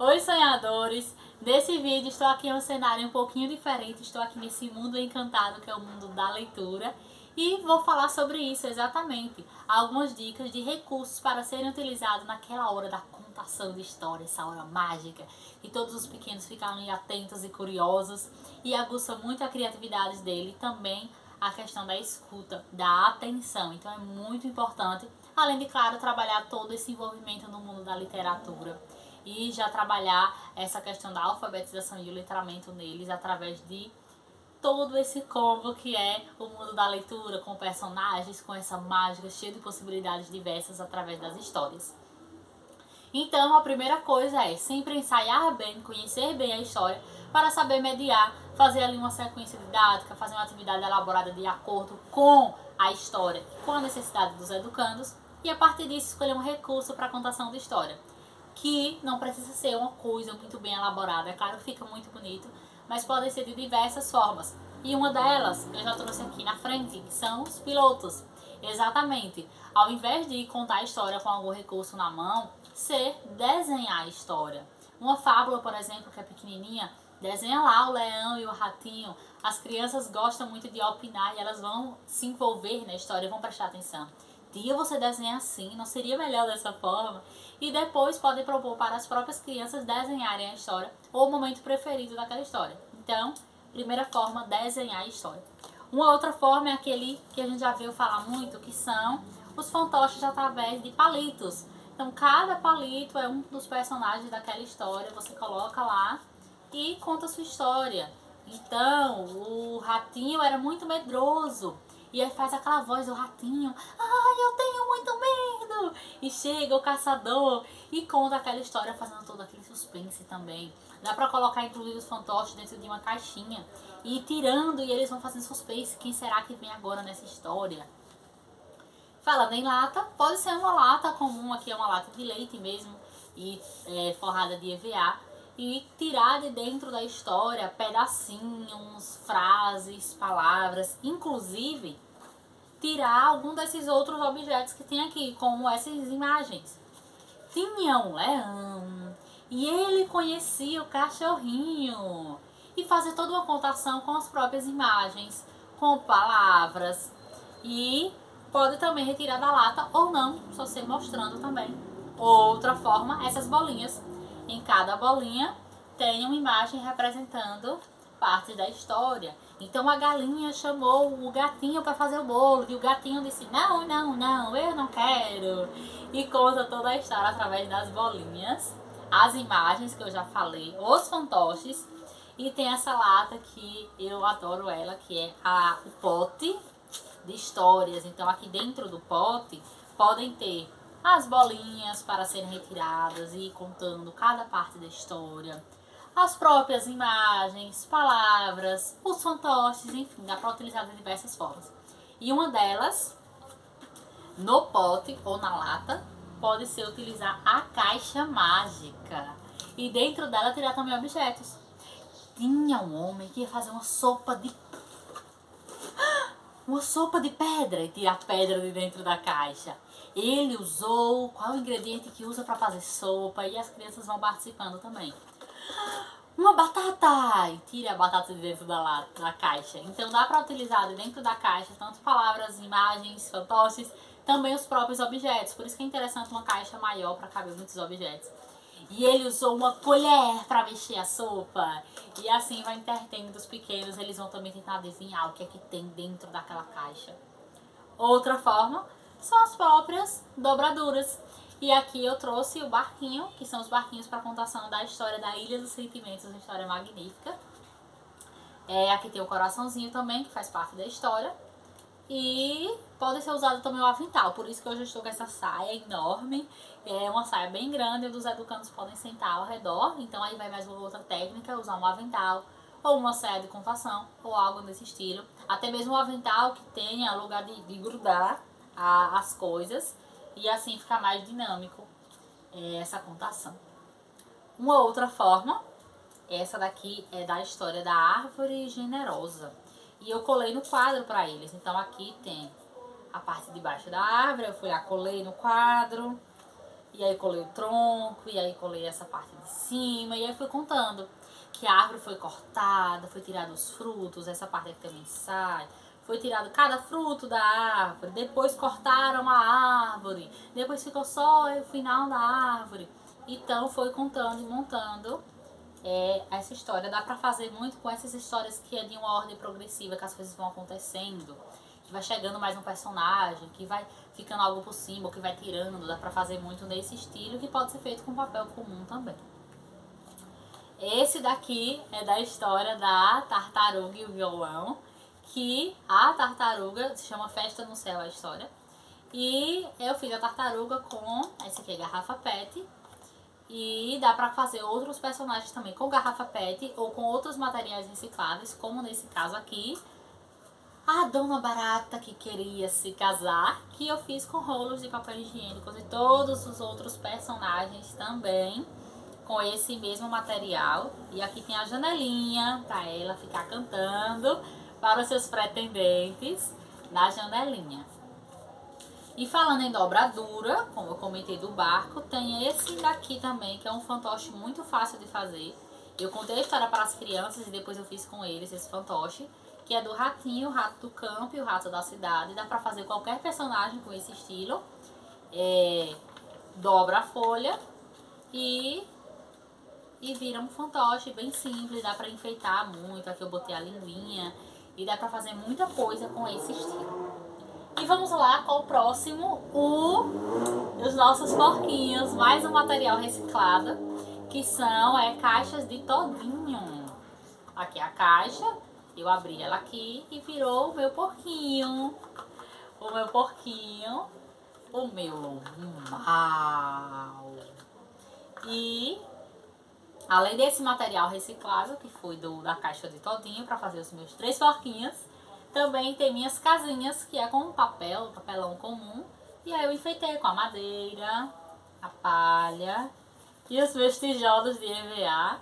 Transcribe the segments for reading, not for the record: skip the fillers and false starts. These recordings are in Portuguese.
Oi, sonhadores! Nesse vídeo estou aqui em um cenário um pouquinho diferente, estou aqui nesse mundo encantado que é o mundo da leitura e vou falar sobre isso exatamente, algumas dicas de recursos para serem utilizados naquela hora da contação de história, essa hora mágica, e todos os pequenos ficam ali atentos e curiosos e aguça muito a criatividade dele e também a questão da escuta, da atenção, então é muito importante, além de, claro, trabalhar todo esse envolvimento no mundo da literatura e já trabalhar essa questão da alfabetização e o letramento neles através de todo esse combo que é o mundo da leitura, com personagens, com essa mágica cheia de possibilidades diversas através das histórias. Então, a primeira coisa é sempre ensaiar bem, conhecer bem a história para saber mediar, fazer ali uma sequência didática, fazer uma atividade elaborada de acordo com a história, com a necessidade dos educandos e a partir disso escolher um recurso para a contação de história, que não precisa ser uma coisa muito bem elaborada, é claro que fica muito bonito, mas podem ser de diversas formas. E uma delas eu já trouxe aqui na frente, que são os pilotos. Exatamente, ao invés de contar a história com algum recurso na mão, ser desenhar a história. Uma fábula, por exemplo, que é pequenininha, desenha lá o leão e o ratinho. As crianças gostam muito de opinar e elas vão se envolver na história, vão prestar atenção. Tia, você desenha assim, não seria melhor dessa forma? E depois podem propor para as próprias crianças desenharem a história ou o momento preferido daquela história. Então, primeira forma, desenhar a história. Uma outra forma é aquele que a gente já viu falar muito, que são os fantoches através de palitos. Então, cada palito é um dos personagens daquela história, você coloca lá e conta a sua história. Então, o ratinho era muito medroso. E aí faz aquela voz do ratinho. Ai, eu tenho muito medo. E chega o caçador e conta aquela história fazendo todo aquele suspense também. Dá pra colocar inclusive os fantoches dentro de uma caixinha e ir tirando e eles vão fazendo suspense. Quem será que vem agora nessa história? Falando em lata, pode ser uma lata comum, aqui é uma lata de leite mesmo, e forrada de EVA, e tirar de dentro da história pedacinhos, frases, palavras, inclusive tirar algum desses outros objetos que tem aqui, como essas imagens. Tinha um leão e ele conhecia o cachorrinho, e fazer toda uma contação com as próprias imagens, com palavras, e pode também retirar da lata ou não, só ser mostrando também. Outra forma, essas bolinhas. Em cada bolinha tem uma imagem representando parte da história. Então a galinha chamou o gatinho para fazer o bolo e o gatinho disse: não, não, não, eu não quero. E conta toda a história através das bolinhas, as imagens que eu já falei, os fantoches. E tem essa lata que eu adoro ela, que é o pote de histórias. Então aqui dentro do pote podem ter as bolinhas para serem retiradas e ir contando cada parte da história, as próprias imagens, palavras, os fantoches, enfim, dá para utilizar de diversas formas. E uma delas, no pote ou na lata, pode ser utilizar a caixa mágica. E dentro dela tirar também objetos. Tinha um homem que ia fazer uma sopa de pedra e tirar pedra de dentro da caixa. Ele usou qual ingrediente que usa para fazer sopa e as crianças vão participando também. Uma batata! E tira a batata de dentro da caixa. Então dá para utilizar de dentro da caixa tanto palavras, imagens, fantoches, também os próprios objetos. Por isso que é interessante uma caixa maior para caber muitos objetos. E ele usou uma colher para mexer a sopa. E assim vai entretendo os pequenos. Eles vão também tentar adivinhar o que é que tem dentro daquela caixa. Outra forma são as próprias dobraduras. E aqui eu trouxe o barquinho, que são os barquinhos para contação da história da Ilha dos Sentimentos, uma história magnífica. Aqui tem o coraçãozinho também, que faz parte da história. E pode ser usado também o avental, por isso que hoje eu estou com essa saia enorme. É uma saia bem grande, onde os educandos podem sentar ao redor. Então aí vai mais uma outra técnica, usar um avental ou uma saia de contação ou algo desse estilo. Até mesmo um avental que tenha lugar de grudar as coisas e assim ficar mais dinâmico essa contação. Uma outra forma, essa daqui é da história da árvore generosa. E eu colei no quadro para eles. Então aqui tem a parte de baixo da árvore, eu fui lá, colei no quadro. e aí colei o tronco, e aí colei essa parte de cima, e aí fui contando que a árvore foi cortada, foi tirado os frutos, essa parte aqui também sai, foi tirado cada fruto da árvore, depois cortaram a árvore, depois ficou só o final da árvore. Então foi contando e montando essa história. Dá pra fazer muito com essas histórias que é de uma ordem progressiva, que as coisas vão acontecendo, que vai chegando mais um personagem, que vai ficando algo por cima, ou que vai tirando. Dá pra fazer muito nesse estilo, que pode ser feito com papel comum também. Esse daqui é da história da tartaruga e o violão, que a tartaruga se chama Festa no Céu, a história. E eu fiz a tartaruga com, esse aqui é garrafa PET, e dá pra fazer outros personagens também com garrafa PET ou com outros materiais recicláveis, como nesse caso aqui, a Dona Barata que queria se casar, que eu fiz com rolos de papel higiênico e todos os outros personagens também com esse mesmo material. E aqui tem a janelinha para ela ficar cantando para os seus pretendentes na janelinha. E falando em dobradura, como eu comentei do barco, tem esse daqui também, que é um fantoche muito fácil de fazer. Eu contei a história para as crianças e depois eu fiz com eles esse fantoche, que é do ratinho, o rato do campo e o rato da cidade. Dá para fazer qualquer personagem com esse estilo. Dobra a folha e vira um fantoche bem simples, dá pra enfeitar muito. Aqui eu botei a linguinha e dá pra fazer muita coisa com esse estilo. E vamos lá com o próximo, os nossos porquinhos, mais um material reciclado, que são caixas de todinho. Aqui é a caixa, eu abri ela aqui e virou o meu porquinho. O meu porquinho, o meu lobo mau. E além desse material reciclável, que foi da caixa de todinho para fazer os meus 3 porquinhos, também tem minhas casinhas, que é com papelão comum. E aí eu enfeitei com a madeira, a palha e os meus tijolos de EVA.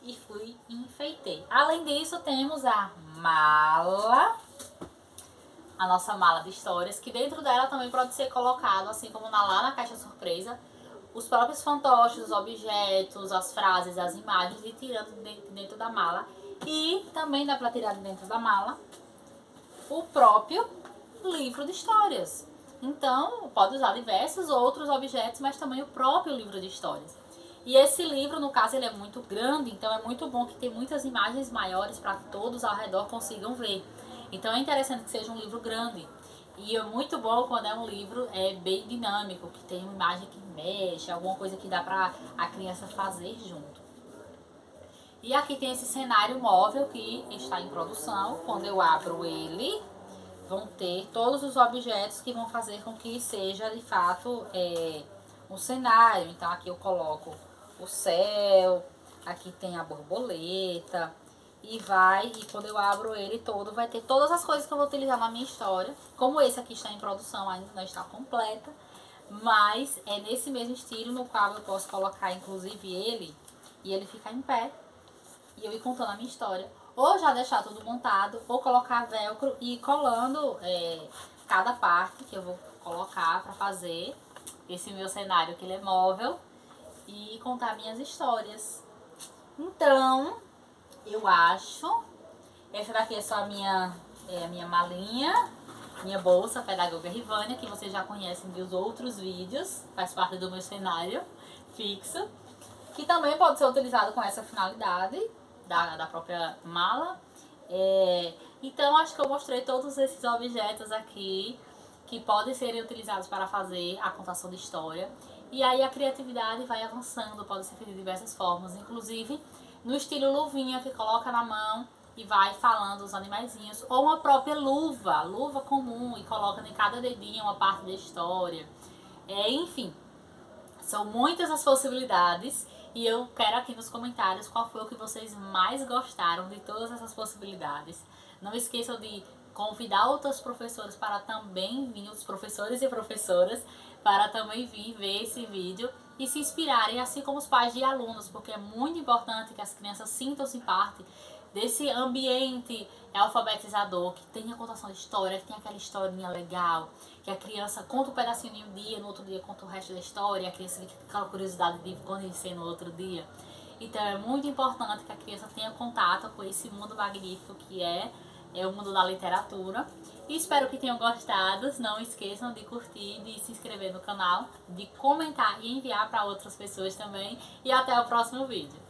E fui e enfeitei. Além disso, temos a mala, a nossa mala de histórias, que dentro dela também pode ser colocado, assim como lá na caixa surpresa, os próprios fantoches, os objetos, as frases, as imagens, e tirando dentro da mala. E também dá para tirar dentro da mala o próprio livro de histórias. Então, pode usar diversos outros objetos, mas também o próprio livro de histórias. E esse livro, no caso, ele é muito grande, então é muito bom que tem muitas imagens maiores para que todos ao redor consigam ver. Então é interessante que seja um livro grande. E é muito bom quando é um livro bem dinâmico, que tem uma imagem que mexe, alguma coisa que dá pra a criança fazer junto. E aqui tem esse cenário móvel que está em produção. Quando eu abro ele, vão ter todos os objetos que vão fazer com que seja de fato um cenário. Então aqui eu coloco o céu, aqui tem a borboleta. E quando eu abro ele todo, vai ter todas as coisas que eu vou utilizar na minha história. Como esse aqui está em produção, ainda não está completa, mas é nesse mesmo estilo, no qual eu posso colocar inclusive ele, e ele ficar em pé, e eu ir contando a minha história. Ou já deixar tudo montado, ou colocar velcro e ir colando cada parte que eu vou colocar para fazer esse meu cenário, que ele é móvel, e contar minhas histórias. Então, eu acho. Essa daqui é só a minha malinha, minha bolsa Pedagoga Rivânia, que vocês já conhecem dos outros vídeos, faz parte do meu cenário fixo, que também pode ser utilizado com essa finalidade da própria mala. Então acho que eu mostrei todos esses objetos aqui que podem ser utilizados para fazer a contação de história. E aí a criatividade vai avançando, pode ser feita de diversas formas, inclusive no estilo luvinha, que coloca na mão e vai falando os animaizinhos, ou uma própria luva comum, e coloca em cada dedinho uma parte da história. Enfim, são muitas as possibilidades, e eu quero aqui nos comentários qual foi o que vocês mais gostaram de todas essas possibilidades. Não esqueçam de convidar outros professores para também vir, os professores e professoras, para também vir ver esse vídeo e se inspirarem, assim como os pais de alunos, porque é muito importante que as crianças sintam-se parte desse ambiente alfabetizador, que tem a contação de história, que tem aquela historinha legal, que a criança conta um pedacinho em um dia, no outro dia conta o resto da história, a criança fica com aquela curiosidade de conhecer no outro dia. Então é muito importante que a criança tenha contato com esse mundo magnífico que é o mundo da literatura. E espero que tenham gostado. Não esqueçam de curtir, de se inscrever no canal, de comentar e enviar para outras pessoas também. E até o próximo vídeo.